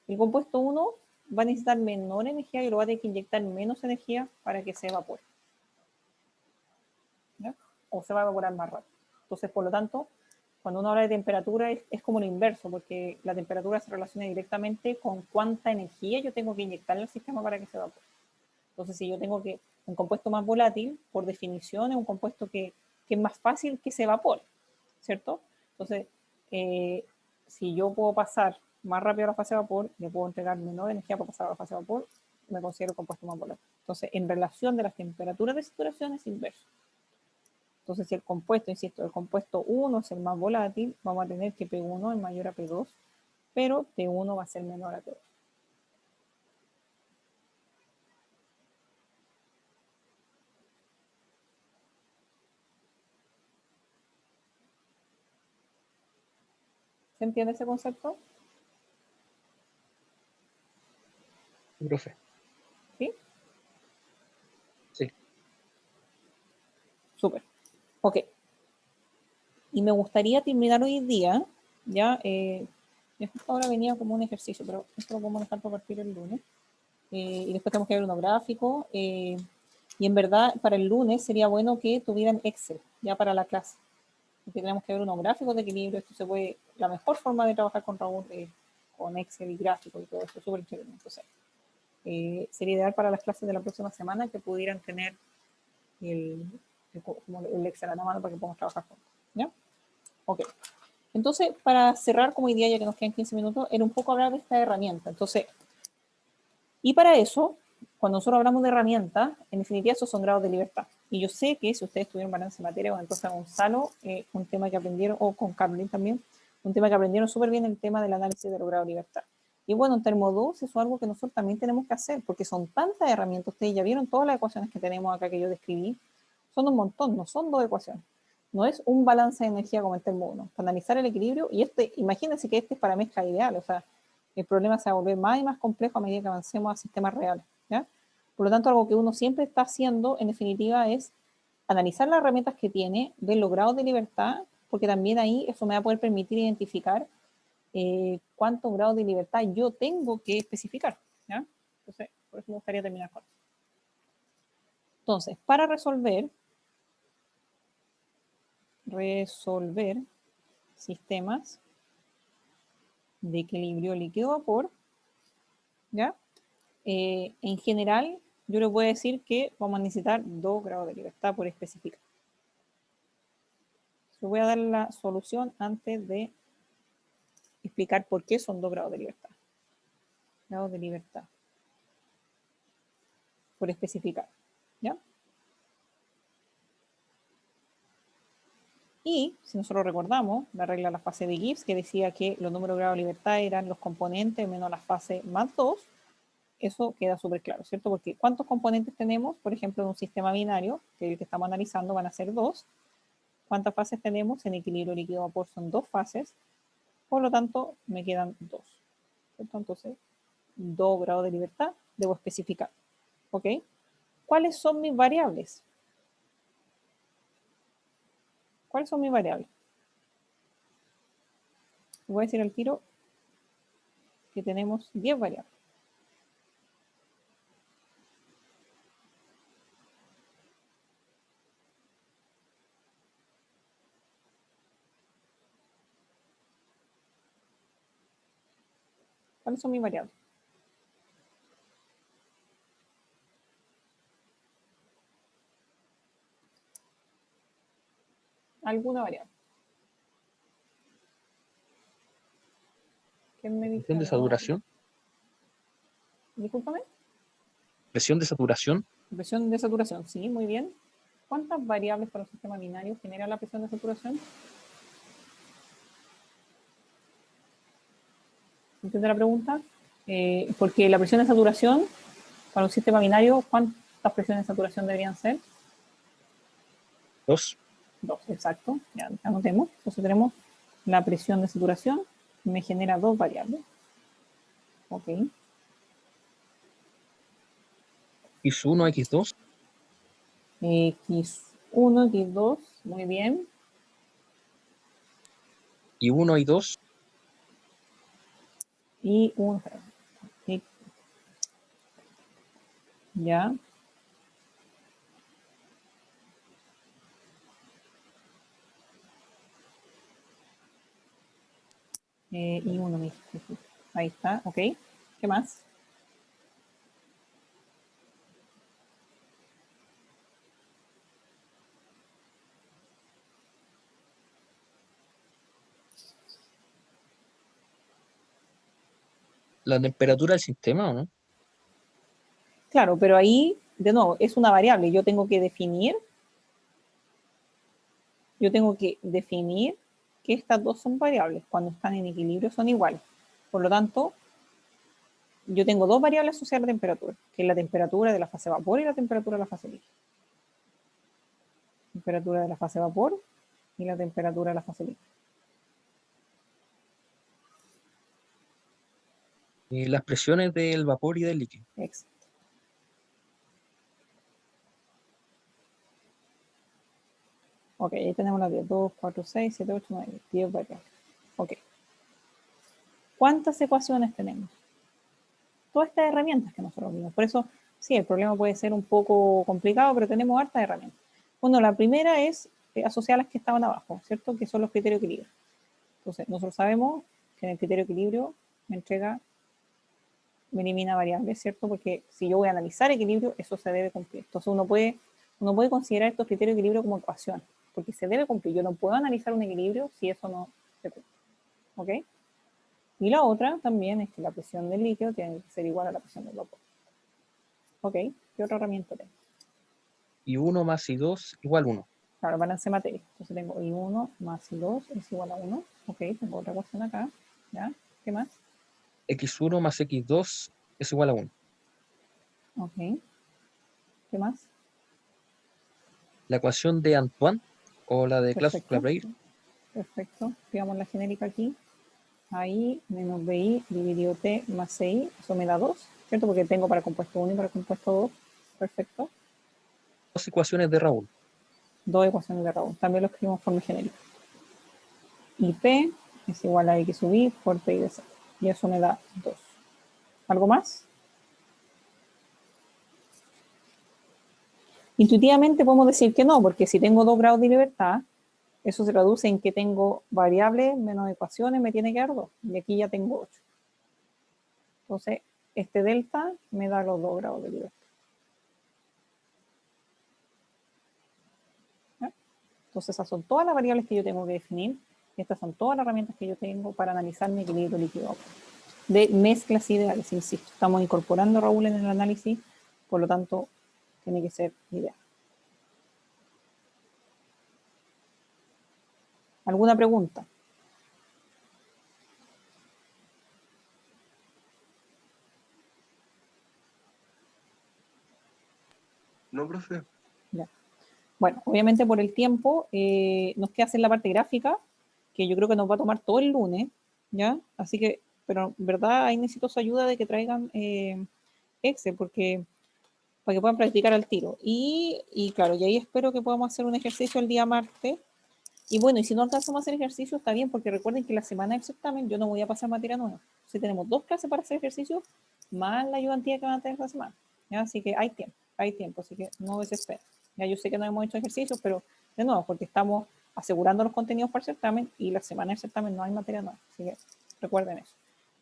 Speaker 1: el compuesto 1 va a necesitar menor energía y lo va a tener que inyectar menos energía para que se evapore. ¿Ya? O se va a evaporar más rápido. Entonces, por lo tanto, cuando uno habla de temperatura es como lo inverso, porque la temperatura se relaciona directamente con cuánta energía yo tengo que inyectarle al sistema para que se evapore. Entonces, si yo tengo que un compuesto más volátil, por definición es un compuesto que es más fácil que se evapore, ¿cierto? Entonces, si yo puedo pasar más rápido a la fase de vapor, le puedo entregar menor energía para pasar a la fase de vapor, me considero el compuesto más volátil. Entonces, en relación de las temperaturas de saturación es inverso. Entonces, si el compuesto, insisto, el compuesto 1 es el más volátil, vamos a tener que P1 es mayor a P2, pero T1 va a ser menor a T2. ¿Se entiende ese concepto?
Speaker 5: profe.
Speaker 1: ¿Sí?
Speaker 5: Sí.
Speaker 1: Súper. Ok. Y me gustaría terminar hoy día, ya, ahora venía como un ejercicio, pero esto lo podemos dejar para partir el lunes. Y después tenemos que ver unos gráficos. Y en verdad, para el lunes sería bueno que tuvieran Excel, ya para la clase. Porque tenemos que ver unos gráficos de equilibrio. Esto se puede, la mejor forma de trabajar con Raúl es con Excel y gráficos y todo eso, súper chévere. Entonces, sería ideal para las clases de la próxima semana que pudieran tener como el Excel a la mano para que podamos trabajar juntos. ¿Ya? Ok. Entonces, para cerrar como idea, ya que nos quedan 15 minutos, era un poco hablar de esta herramienta. Entonces, y para eso, cuando nosotros hablamos de herramientas, en definitiva, esos son grados de libertad. Y yo sé que si ustedes tuvieron balance de materia, o entonces Gonzalo, un tema que aprendieron, o con Carolyn también, un tema que aprendieron súper bien, el tema del análisis de los grados de libertad. Y bueno, en Termo 2 eso es algo que nosotros también tenemos que hacer, porque son tantas herramientas. Ustedes ya vieron todas las ecuaciones que tenemos acá que yo describí. Son un montón, no son 2 ecuaciones. No es un balance de energía como en Termo 1. Para analizar el equilibrio, y imagínense que este es para mezcla ideal, o sea, el problema se va a volver más y más complejo a medida que avancemos a sistemas reales. ¿Ya? Por lo tanto, algo que uno siempre está haciendo, en definitiva, es analizar las herramientas que tiene, ver los grados de libertad, porque también ahí eso me va a poder permitir identificar cuántos grados de libertad yo tengo que especificar. ¿Ya? Entonces, por eso me gustaría terminar con eso. Entonces, para resolver sistemas de equilibrio líquido-vapor, ¿ya? En general, yo les voy a decir que vamos a necesitar 2 grados de libertad por especificar. Les voy a dar la solución antes de explicar por qué son 2 grados de libertad. Grados de libertad por especificar. ¿Ya? Y si nosotros recordamos la regla de la fase de Gibbs, que decía que los números de grados de libertad eran los componentes menos la fase más 2, eso queda súper claro, ¿cierto? Porque ¿cuántos componentes tenemos? Por ejemplo, en un sistema binario, que es el que estamos analizando, van a ser 2. ¿Cuántas fases tenemos? En equilibrio líquido-vapor son 2 fases. Por lo tanto, me quedan 2. ¿Cierto? Entonces, 2 grados de libertad debo especificar. ¿Ok? ¿Cuáles son mis variables? ¿Cuáles son mis variables? Voy a decir al tiro que tenemos 10 variables. ¿Cuáles son mis variables? ¿Alguna variable? ¿Quién me dice?
Speaker 5: Presión de saturación.
Speaker 1: Discúlpame.
Speaker 5: Presión de saturación.
Speaker 1: Presión de saturación, sí, muy bien. ¿Cuántas variables para un sistema binario genera la presión de saturación? ¿Entiende la pregunta? Porque la presión de saturación para un sistema binario, ¿cuántas presiones de saturación deberían ser?
Speaker 5: 2.
Speaker 1: 2, exacto. Ya anotemos. Entonces tenemos la presión de saturación, me genera 2 variables. Ok.
Speaker 5: X1, X2.
Speaker 1: X1, X2, muy bien.
Speaker 5: Y 1 y 2.
Speaker 1: Y 1. Ya. Y 1, ahí está, ok. ¿Qué más?
Speaker 5: La temperatura del sistema, ¿o no?
Speaker 1: Claro, pero ahí, de nuevo, es una variable. Yo tengo que definir que estas dos son variables. Cuando están en equilibrio son iguales. Por lo tanto, yo tengo 2 variables asociadas a la temperatura, que es la temperatura de la fase vapor y la temperatura de la fase líquida. Temperatura de la fase vapor y la temperatura de la fase líquida.
Speaker 5: Las presiones del vapor y del líquido.
Speaker 1: Exacto. Ok, ahí tenemos las 10. 2, 4, 6, 7, 8, 9, 10 variables. Ok. ¿Cuántas ecuaciones tenemos? Todas estas herramientas que nosotros vimos. Por eso, sí, el problema puede ser un poco complicado, pero tenemos hartas herramientas. Bueno, la primera es asociar las que estaban abajo, ¿cierto? Que son los criterios de equilibrio. Entonces, nosotros sabemos que en el criterio de equilibrio me elimina variables, ¿cierto? Porque si yo voy a analizar equilibrio, eso se debe cumplir. Entonces, uno puede uno puede considerar estos criterios de equilibrio como ecuación, porque se debe cumplir. Yo no puedo analizar un equilibrio si eso no se cumple. ¿Ok? Y la otra también es que la presión del líquido tiene que ser igual a la presión del vapor. ¿Ok? ¿Qué otra herramienta tengo?
Speaker 5: Y 1 más I2 igual 1.
Speaker 1: Claro, balance de materia. Entonces tengo I1 más I2 es igual a 1. Ok, tengo otra ecuación acá. ¿Ya? ¿Qué más?
Speaker 5: X1 más X2 es igual a 1.
Speaker 1: Ok. ¿Qué más?
Speaker 5: La ecuación de Antoine o la de
Speaker 1: Perfecto.
Speaker 5: Clapeyron
Speaker 1: Perfecto. Digamos la genérica aquí. Ahí menos BI dividido T más CI. Eso me da 2, ¿cierto? Porque tengo para compuesto 1 y para compuesto 2. Perfecto.
Speaker 5: 2 ecuaciones de Raoul.
Speaker 1: 2 ecuaciones de Raoul. También lo escribimos en forma genérica. Y P es igual a X sub I por P de Z. Y eso me da 2. ¿Algo más? Intuitivamente podemos decir que no, porque si tengo 2 grados de libertad, eso se traduce en que tengo variables menos ecuaciones, me tiene que dar 2. Y aquí ya tengo 8. Entonces, este delta me da los 2 grados de libertad. ¿Ya? Entonces, esas son todas las variables que yo tengo que definir. Y estas son todas las herramientas que yo tengo para analizar mi equilibrio líquido de mezclas ideales, insisto. Estamos incorporando a Raúl en el análisis, por lo tanto, tiene que ser ideal. ¿Alguna pregunta?
Speaker 7: No, profe.
Speaker 1: Ya. Bueno, obviamente por el tiempo nos queda hacer la parte gráfica, que yo creo que nos va a tomar todo el lunes, ¿ya? Así que, pero en verdad ahí necesito su ayuda de que traigan Excel, porque para que puedan practicar al tiro. Y claro, y ahí espero que podamos hacer un ejercicio el día martes. Y bueno, y si no alcanzamos a hacer ejercicio, está bien, porque recuerden que la semana del certamen yo no voy a pasar materia nueva. Si tenemos 2 clases para hacer ejercicio, más la ayudantía que van a tener esta semana. ¿Ya? Así que hay tiempo, así que no desesperen. Ya yo sé que no hemos hecho ejercicios, pero de nuevo, porque estamos asegurando los contenidos para el certamen y la semana del certamen no hay materia nueva. Así que recuerden eso.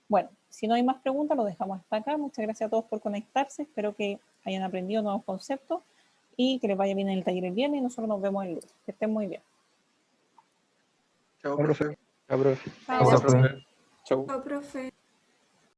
Speaker 1: Bueno, si no hay más preguntas, lo dejamos hasta acá. Muchas gracias a todos por conectarse. Espero que hayan aprendido nuevos conceptos y que les vaya bien en el taller el viernes y nosotros nos vemos el lunes. Que estén muy bien.
Speaker 7: Chao,
Speaker 5: Chao, profe.
Speaker 7: profe.
Speaker 6: Ya, profe.
Speaker 1: Chao.
Speaker 2: Chao, profe.
Speaker 3: Chau.
Speaker 8: Chao, profe.